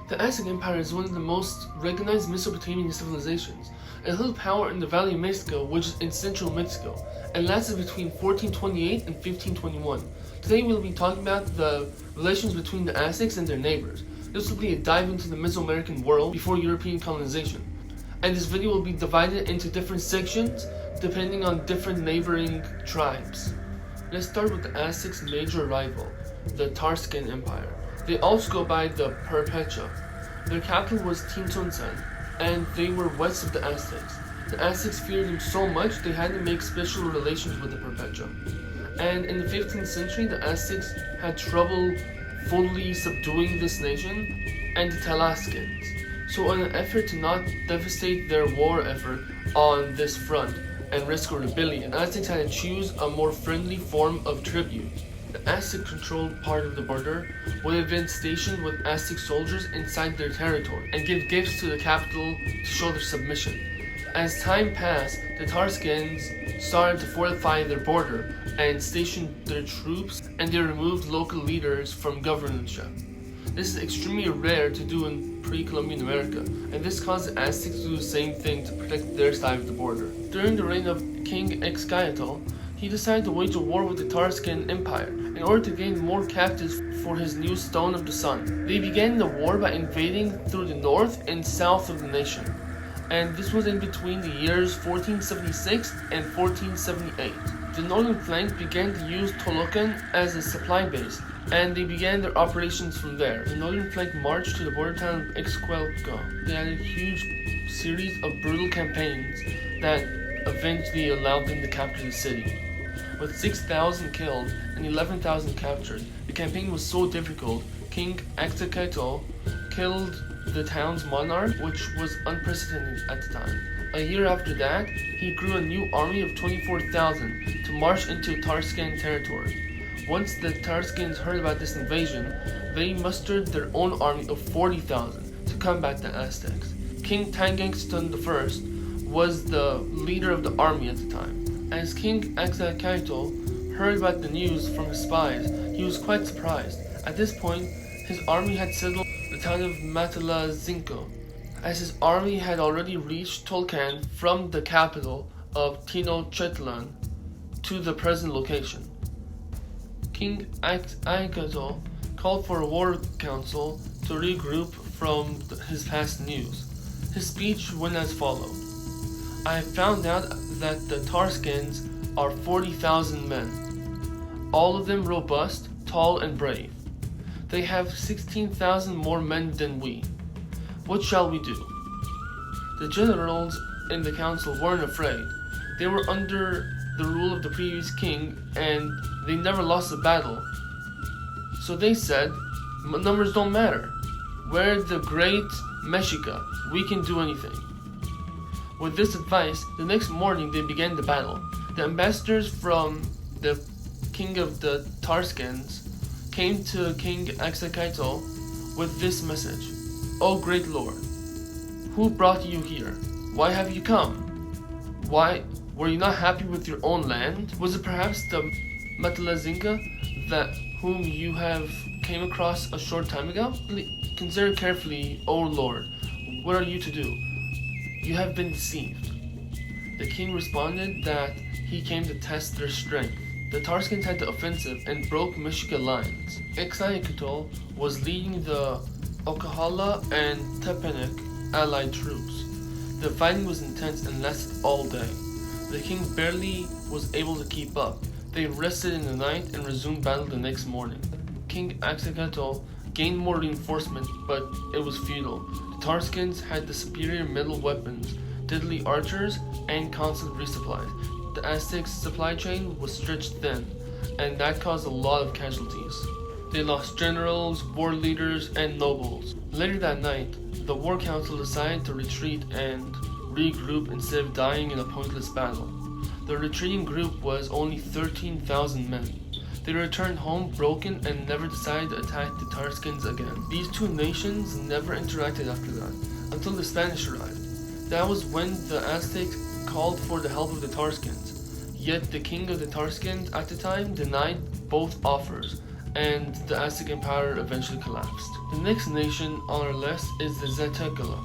The Aztec Empire is one of the most recognized Mesopotamian civilizations. It held power in the Valley of Mexico, which is in central Mexico, and lasted between 1428 and 1521. Today we'll be talking about the relations between the Aztecs and their neighbors. This will be a dive into the Mesoamerican world before European colonization. And this video will be divided into different sections depending on different neighboring tribes. Let's start with the Aztecs' major rival, the Tarascan Empire. They also go by the Perpetua. Their capital was Townsend, and they were west of the Aztecs. The Aztecs feared them so much they had to make special relations with the Perpetua. And in the 15th century, the Aztecs had trouble fully subduing this nation and the Tlaxcalans. So in an effort to not devastate their war effort on this front and risk a rebellion, the Aztecs had to choose a more friendly form of tribute. The Aztec-controlled part of the border would have been stationed with Aztec soldiers inside their territory and give gifts to the capital to show their submission. As time passed, the Tarascans started to fortify their border and stationed their troops, and they removed local leaders from governorship. This is extremely rare to do in pre-Columbian America, and this caused the Aztecs to do the same thing to protect their side of the border. During the reign of King Xcayatl, he decided to wage a war with the Tarascan Empire in order to gain more captives for his new Stone of the Sun. They began the war by invading through the north and south of the nation, and this was in between the years 1476 and 1478. The northern flank began to use Tolucan as a supply base, and they began their operations from there. The northern flank marched to the border town of Ixcuelco. They had a huge series of brutal campaigns that eventually allowed them to capture the city. With 6,000 killed and 11,000 captured, the campaign was so difficult, King Axayacatl killed the town's monarch, which was unprecedented at the time. A year after that, he grew a new army of 24,000 to march into Tarascan territory. Once the Tarascans heard about this invasion, they mustered their own army of 40,000 to combat the Aztecs. King Tangangston I was the leader of the army at the time. As King Axayacatl heard about the news from his spies, he was quite surprised. At this point, his army had settled the town of Matlazinco, as his army had already reached Tolcan from the capital of Tenochtitlan to the present location. King Axayacatl called for a war council to regroup from his past news. His speech went as follows. I found out that the Tarascans are 40,000 men, all of them robust, tall, and brave. They have 16,000 more men than we. What shall we do? The generals in the council weren't afraid. They were under the rule of the previous king, and they never lost a battle. So they said, numbers don't matter. We're the great Mexica. We can do anything. With this advice, the next morning they began the battle. The ambassadors from the king of the Tarascans came to King Axayacatl with this message. O great lord, who brought you here? Why have you come? Why were you not happy with your own land? Was it perhaps the Matlazinca that whom you have came across a short time ago? Consider carefully, O lord, what are you to do? You have been deceived. The king responded that he came to test their strength. The Tarascans had the offensive and broke Mexica lines. Axayacatl was leading the Ocahala and Tepenac allied troops. The fighting was intense and lasted all day. The king barely was able to keep up. They rested in the night and resumed battle the next morning. King Axayacatl gained more reinforcement, but it was futile. The Tarascans had the superior metal weapons, deadly archers, and constant resupplies. The Aztecs' supply chain was stretched thin, and that caused a lot of casualties. They lost generals, war leaders, and nobles. Later that night, the war council decided to retreat and regroup instead of dying in a pointless battle. The retreating group was only 13,000 men. They returned home broken and never decided to attack the Tarascans again. These two nations never interacted after that, until the Spanish arrived. That was when the Aztecs called for the help of the Tarascans. Yet the king of the Tarascans at the time denied both offers, and the Aztec Empire eventually collapsed. The next nation on our list is the Tlaxcala.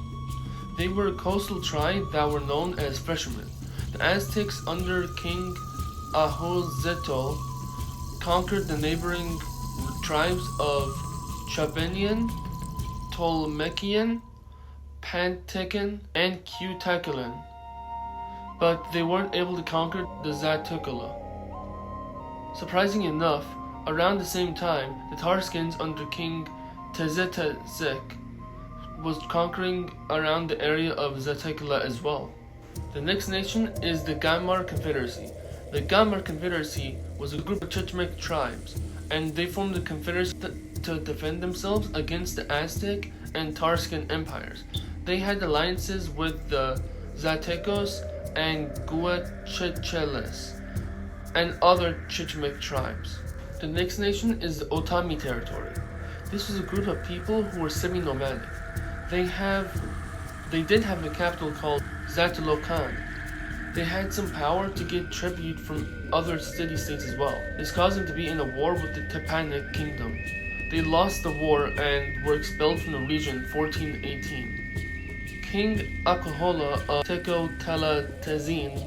They were a coastal tribe that were known as fishermen. The Aztecs under King Ahozzetl conquered the neighboring tribes of Chabanian, Tolmekian, Pantecan, and Cutacalan, but they weren't able to conquer the Tlaxcala. Surprisingly enough, around the same time, the Tarascans under King Tezezek was conquering around the area of Tlaxcala as well. The next nation is the Gamar Confederacy. The Gamar Confederacy was a group of Chichimeca tribes, and they formed a confederacy to defend themselves against the Aztec and Tarascan empires. They had alliances with the Zatecos and Guachicheles and other Chichimeca tribes. The next nation is the Otomi territory. This was a group of people who were semi-nomadic. They did have a capital called Tlalocan. They had some power to get tribute from other city-states as well. This caused them to be in a war with the Tepanic kingdom. They lost the war and were expelled from the region in 1418. King Acohola of Tecotalatezin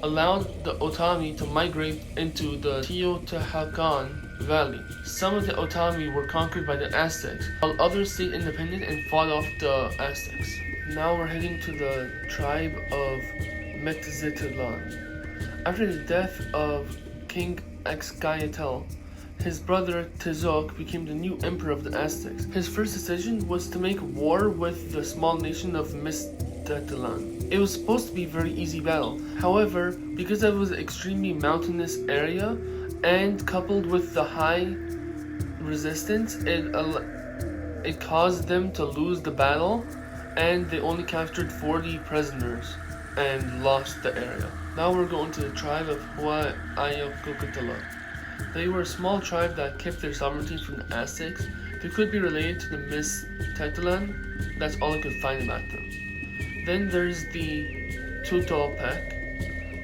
allowed the Otomi to migrate into the Teotihuacan Valley. Some of the Otomi were conquered by the Aztecs, while others stayed independent and fought off the Aztecs. Now we're heading to the tribe of Metzitlan. After the death of King Axcayatl, his brother Tezok became the new emperor of the Aztecs. His first decision was to make war with the small nation of Metzitlan. It was supposed to be a very easy battle. However, because it was an extremely mountainous area and coupled with the high resistance, it caused them to lose the battle, and they only captured 40 prisoners and lost the area. Now we're going to the tribe of Huasteca. They were a small tribe that kept their sovereignty from the Aztecs. They could be related to the Mixteclan. That's all I could find about them. Then there's the Tutolpec,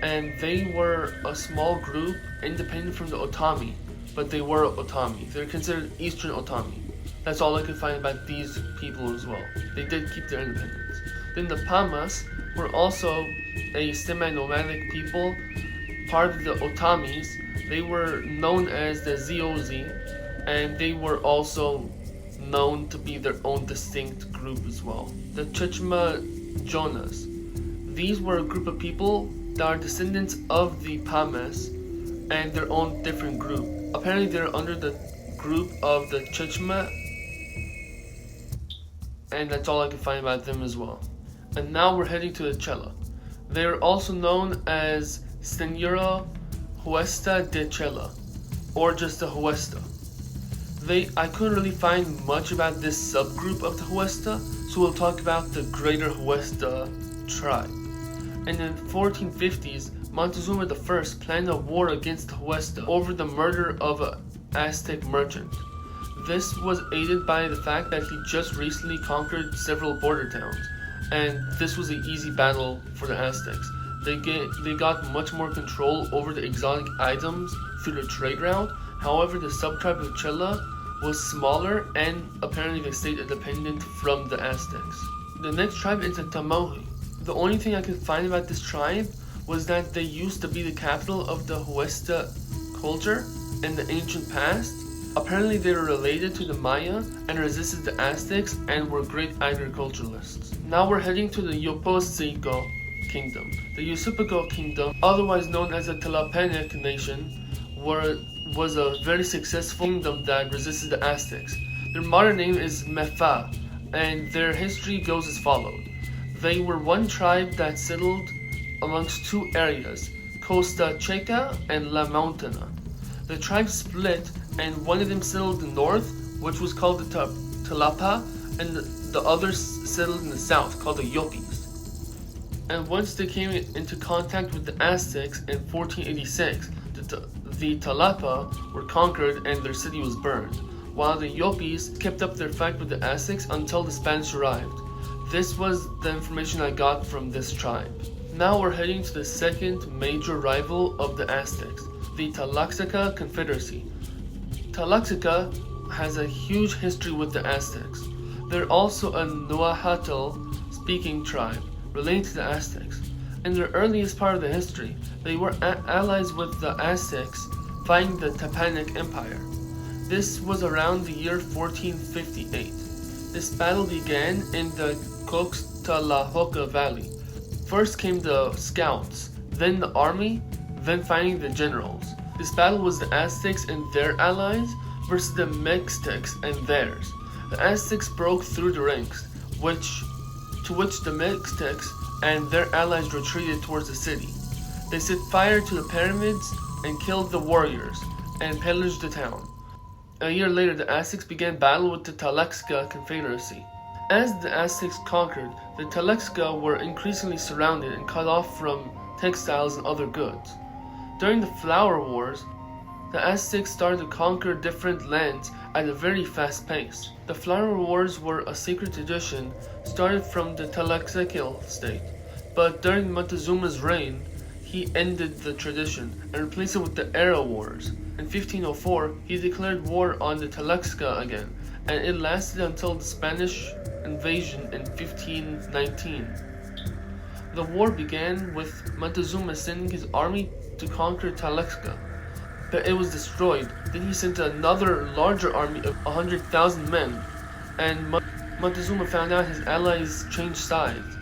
and they were a small group independent from the Otomi, but they were Otomi. They're considered Eastern Otomi. That's all I could find about these people as well. They did keep their independence. Then the Pamas were also a semi-nomadic people, part of the Otomis. They were known as the Ziozi, and they were also known to be their own distinct group as well. The Chichimejonas. These were a group of people that are descendants of the Pamas and their own different group. Apparently they're under the group of the Chichime, and that's all I can find about them as well. And now we're heading to the Chela. They are also known as Senora Huesta de Chela, or just the Huesta. I couldn't really find much about this subgroup of the Huesta, so we'll talk about the greater Huesta tribe. In the 1450s, Montezuma I planned a war against the Huesta over the murder of an Aztec merchant. This was aided by the fact that he just recently conquered several border towns, and this was an easy battle for the Aztecs. They got much more control over the exotic items through the trade route. However, the subtribe of Chela was smaller, and apparently they stayed independent from the Aztecs. The next tribe is the Tamohi. The only thing I could find about this tribe was that they used to be the capital of the Huesta culture in the ancient past. Apparently they were related to the Maya and resisted the Aztecs and were great agriculturalists. Now we're heading to the Yopico kingdom. The Yopico kingdom, otherwise known as the Tlapanic nation, was a very successful kingdom that resisted the Aztecs. Their modern name is Mefa, and their history goes as follows. They were one tribe that settled amongst two areas, Costa Chica and La Montana. The tribe split, and one of them settled in the north, which was called the Tlapa, and the others settled in the south, called the Yopis. And once they came into contact with the Aztecs in 1486, the Tlapa were conquered and their city was burned, while the Yopis kept up their fight with the Aztecs until the Spanish arrived. This was the information I got from this tribe. Now we're heading to the second major rival of the Aztecs, the Tlaxcala Confederacy. Tlaxcala has a huge history with the Aztecs. They're also a Nahuatl-speaking tribe related to the Aztecs. In their earliest part of the history, they were allies with the Aztecs fighting the Tarascan Empire. This was around the year 1458. This battle began in the Coxtlahoca Valley. First came the scouts, then the army, then fighting the generals. This battle was the Aztecs and their allies versus the Mixtecs and theirs. The Aztecs broke through the ranks, to which the Mixtecs and their allies retreated towards the city. They set fire to the pyramids and killed the warriors, and pillaged the town. A year later, the Aztecs began battle with the Tlaxcala Confederacy. As the Aztecs conquered, the Tlaxcala were increasingly surrounded and cut off from textiles and other goods. During the Flower Wars, the Aztecs started to conquer different lands at a very fast pace. The Flower Wars were a secret tradition started from the Tlaxcala state, but during Montezuma's reign, he ended the tradition and replaced it with the Era Wars. In 1504, he declared war on the Tlaxcala again, and it lasted until the Spanish invasion in 1519. The war began with Montezuma sending his army to conquer Tlaxcala, but it was destroyed. Then he sent another larger army of 100,000 men, and Montezuma found out his allies changed sides.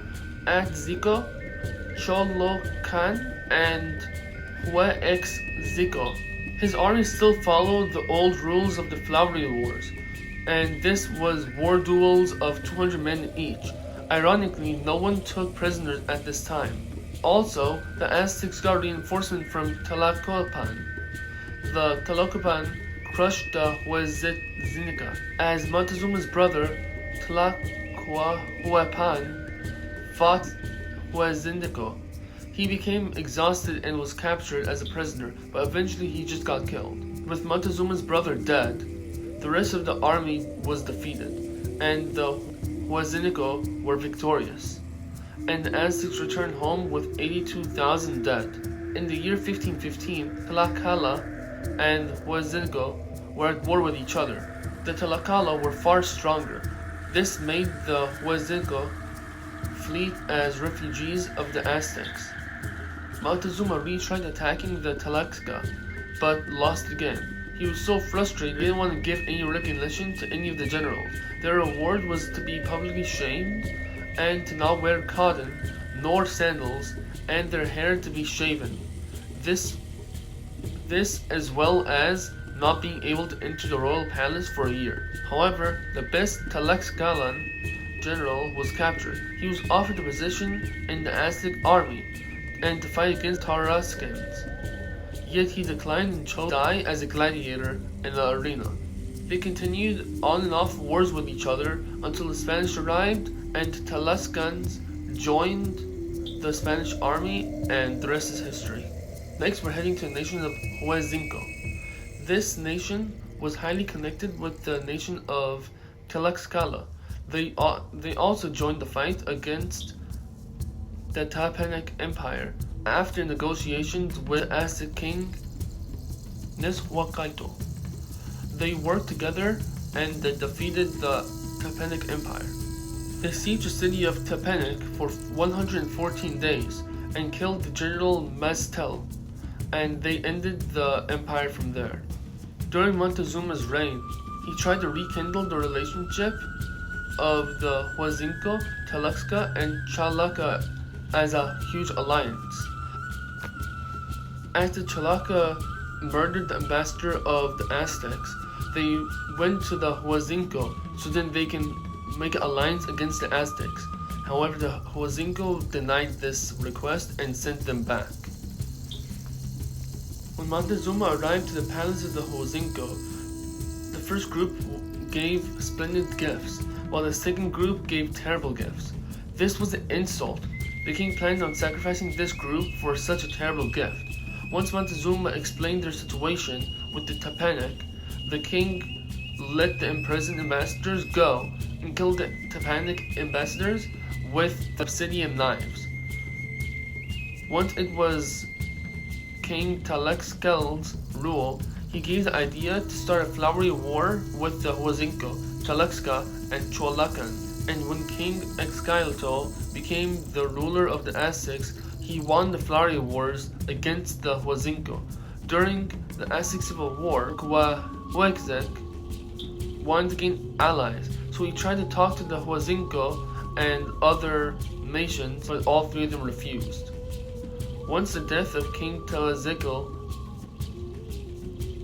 Zico, Cholocan, and Huasteca. His army still followed the old rules of the Flowery Wars, and this was war duels of 200 men each. Ironically, no one took prisoners at this time. Also, the Aztecs got reinforcement from Tlacopan. The Tlacopan crushed the Huasteca. As Montezuma's brother, Tlacopan, fought Huasteca, he became exhausted and was captured as a prisoner, but eventually he just got killed. With Montezuma's brother dead, the rest of the army was defeated, and the Huasteca were victorious, and the Aztecs returned home with 82,000 dead. In the year 1515, Tlaxcala and Huasteca were at war with each other. The Tlaxcala were far stronger. This made the Huasteca flee as refugees of the Aztecs. Montezuma retried attacking the Tlaxcala, but lost again. He was so frustrated he didn't want to give any recognition to any of the generals. Their reward was to be publicly shamed and to not wear cotton nor sandals, and their hair to be shaven. This as well as not being able to enter the royal palace for a year. However, the best Tlaxcalan general was captured. He was offered a position in the Aztec army and to fight against Tarascans. Yet he declined and chose to die as a gladiator in the arena. They continued on and off wars with each other until the Spanish arrived and Tlaxcalans joined the Spanish army, and the rest is history. Next, we're heading to the nation of Huasteca. This nation was highly connected with the nation of Tlaxcala. They also joined the fight against the Tarascan Empire after negotiations with Aztec king Huasteca. They worked together and they defeated the Tarascan Empire. They sieged the city of Tarascan for 114 days and killed the general Maztel, and they ended the empire from there. During Montezuma's reign, he tried to rekindle the relationship of the Huasteca, Tlaxcala, and Chalaca as a huge alliance. After Chalaca murdered the ambassador of the Aztecs, they went to the Huasteca so then they can make an alliance against the Aztecs. However, the Huasteca denied this request and sent them back. When Montezuma arrived to the palace of the Huasteca, the first group gave splendid gifts, while the second group gave terrible gifts. This was an insult. The king planned on sacrificing this group for such a terrible gift. Once Montezuma explained their situation with the Tarascan, the king let the imprisoned ambassadors go and killed the Tarascan ambassadors with obsidian knives. Once it was King Tlaxcala's rule, He gave the idea to start a flowery war with the Huasteca, Tlaxcala, and Licon. And when King Tlaxcala became the ruler of the Aztecs, he won the flowery wars against the Huasteca. During the Aztec Civil War, Huasteca wanted to gain allies, so he tried to talk to the Huasteca and other nations, but all three of them refused. Once the death of King Tlaxcala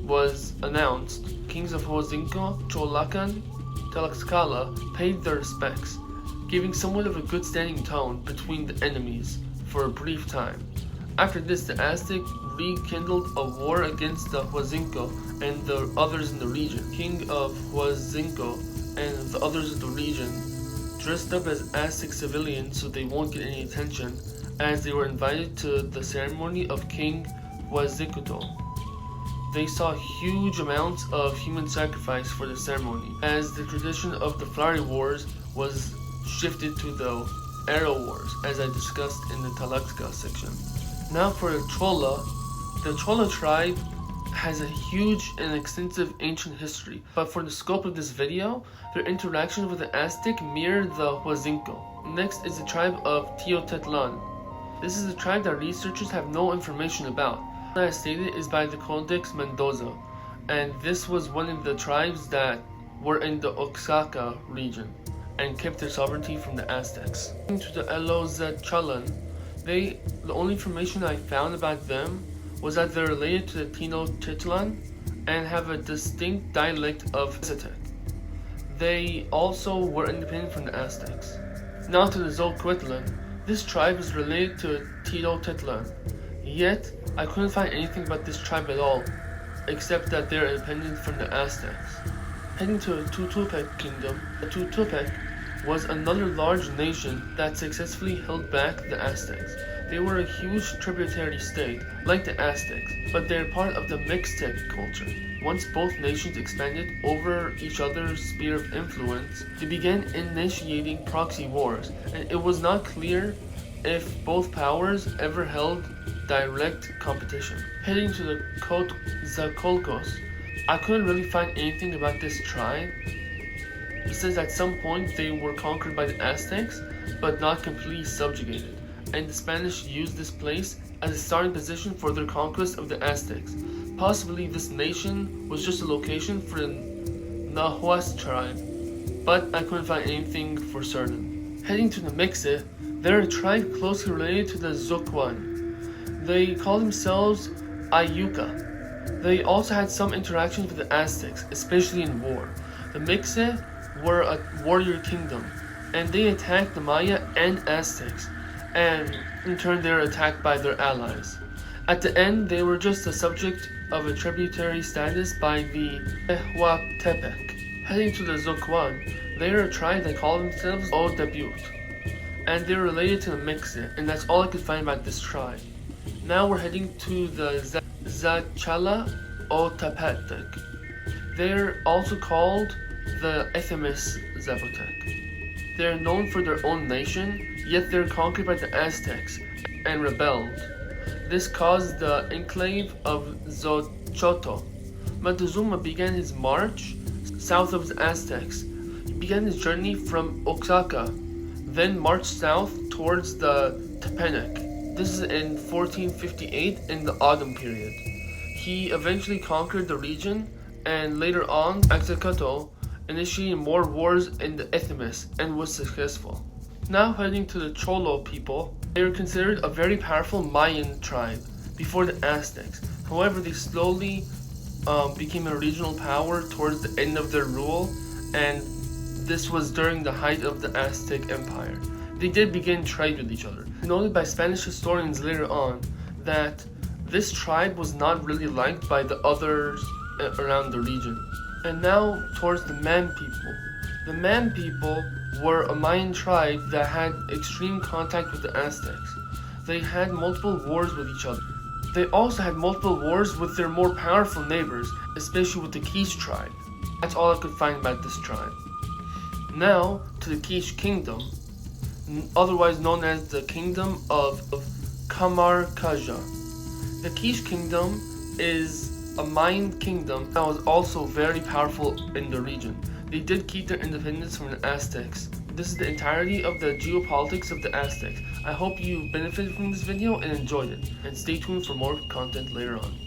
was announced, kings of Huasteca, Licon, Tlaxcala paid their respects, giving somewhat of a good standing tone between the enemies for a brief time. After this, the Aztec rekindled a war against the Huasteca and the others in the region. King of Huasteca and the others of the region dressed up as Aztec civilians so they won't get any attention, as they were invited to the ceremony of King Huasteca. They saw huge amounts of human sacrifice for the ceremony, as the tradition of the flowery wars was shifted to the arrow wars, as I discussed in the Tlaxcala section. Now for the Chola. The Chola tribe has a huge and extensive ancient history, but for the scope of this video, their interaction with the Aztec mirrored the Huasteca. Next is the tribe of Teotihuacan. This is a tribe that researchers have no information about. As stated is by the Codex Mendoza, and this was one of the tribes that were in the Oaxaca region and kept their sovereignty from the Aztecs. To the Elozachalan, the only information I found about them was that they're related to the Tenochtitlan and have a distinct dialect of Aztec. They also were independent from the Aztecs. Now to the Zolquitlan. This tribe is related to Tenochtitlan, yet I couldn't find anything about this tribe at all, except that they're independent from the Aztecs. Heading to the Tutupec kingdom, the Tutupec was another large nation that successfully held back the Aztecs. They were a huge tributary state, like the Aztecs, but they're part of the Mixtec culture. Once both nations expanded over each other's sphere of influence, they began initiating proxy wars, and it was not clear if both powers ever held direct competition. Heading to the Coatzacoalcos, I couldn't really find anything about this tribe. It says at some point they were conquered by the Aztecs, but not completely subjugated, and the Spanish used this place as a starting position for their conquest of the Aztecs. Possibly this nation was just a location for the Nahuas tribe, but I couldn't find anything for certain. Heading to the Mixe, they're a tribe closely related to the Zocuan. They call themselves Ayuca. They also had some interactions with the Aztecs, especially in war. The Mixe were a warrior kingdom, and they attacked the Maya and Aztecs, and in turn they were attacked by their allies. At the end, they were just a subject of a tributary status by the Tehuantepec. Heading to the Zocuan, they are a tribe that call themselves Odebut, and they're related to the Mixe, and that's all I could find about this tribe. Now we're heading to the Zachala Otapetec. They're also called the Ethemis Zapotec. They're known for their own nation, yet they're conquered by the Aztecs and rebelled. This caused the enclave of Xochotl. Montezuma began his march south of the Aztecs. He began his journey from Oaxaca, then marched south towards the Tepenec. This is in 1458 in the autumn period. He eventually conquered the region, and later on, Axacatl initiated more wars in the Ethemis and was successful. Now heading to the Cholo people, they were considered a very powerful Mayan tribe before the Aztecs. However, they slowly became a regional power towards the end of their rule, and this was during the height of the Aztec Empire. They did begin trade with each other. Noted by Spanish historians later on that this tribe was not really liked by the others around the region. And now towards the Man people. The Man people were a Mayan tribe that had extreme contact with the Aztecs. They had multiple wars with each other. They also had multiple wars with their more powerful neighbors, especially with the Quiche tribe. That's all I could find about this tribe. Now to the Quiche kingdom, otherwise known as the kingdom of Kamarkaja. The Quiche kingdom is a Mayan kingdom that was also very powerful in the region. They did keep their independence from the Aztecs. This is the entirety of the geopolitics of the Aztecs. I hope you benefited from this video and enjoyed it, and stay tuned for more content later on.